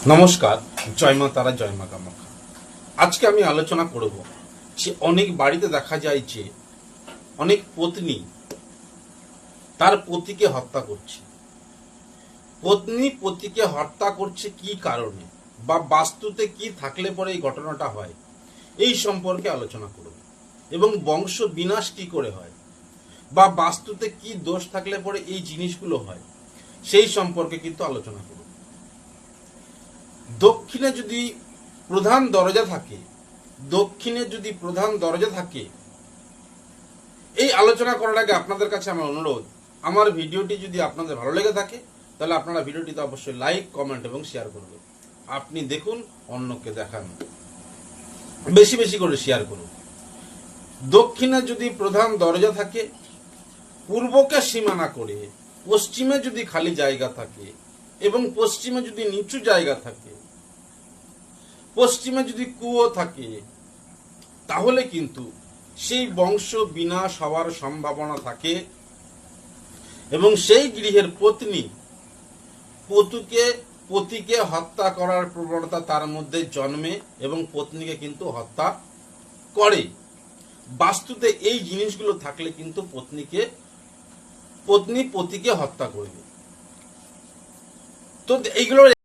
নমস্কার, জয় মা তারা, জয় মা কামাখ্যা। আজকে আমি আলোচনা করব যে অনেক বাড়িতে দেখা যায় যে অনেক পত্নী তার পতিকে হত্যা করছে। পত্নী পতিকে হত্যা করছে কি কারণে, বা বাস্তুতে কি থাকলে পরে এই ঘটনাটা হয়, এই সম্পর্কে আলোচনা করব। এবং বংশ বিনাশ কি করে হয়, বা বাস্তুতে কি দোষ থাকলে পরে এই জিনিসগুলো হয়, সেই সম্পর্কে কিন্তু আলোচনা করব। দক্ষিণে যদি প্রধান দরজা থাকে, এই আলোচনা করার আগে আপনাদের কাছে আমার অনুরোধ, আমার ভিডিওটি যদি আপনাদের ভালো লেগে থাকে তাহলে আপনারা ভিডিওটিতে অবশ্যই লাইক, কমেন্ট এবং শেয়ার করবেন। আপনি দেখুন, অন্যকে দেখান, বেশি বেশি করে শেয়ার করুন। দক্ষিণে যদি প্রধান দরজা থাকে, পূর্বকে সীমানা করে পশ্চিমে যদি খালি জায়গা থাকে, এবং পশ্চিমে যদি নিচু জায়গা থাকে, পশ্চিমে যদি কুয়ো থাকে, তাহলে কিন্তু সেই বংশ বিনাশ হওয়ার সম্ভাবনা থাকে। এবং সেই গৃহের পত্নী পতিকে হত্যা করার প্রবণতা তার মধ্যে জন্মে এবং পত্নীকে কিন্তু হত্যা করে। বাস্তুতে এই জিনিসগুলো থাকলে কিন্তু পত্নী পতিকে হত্যা করবে। তো এইগুলো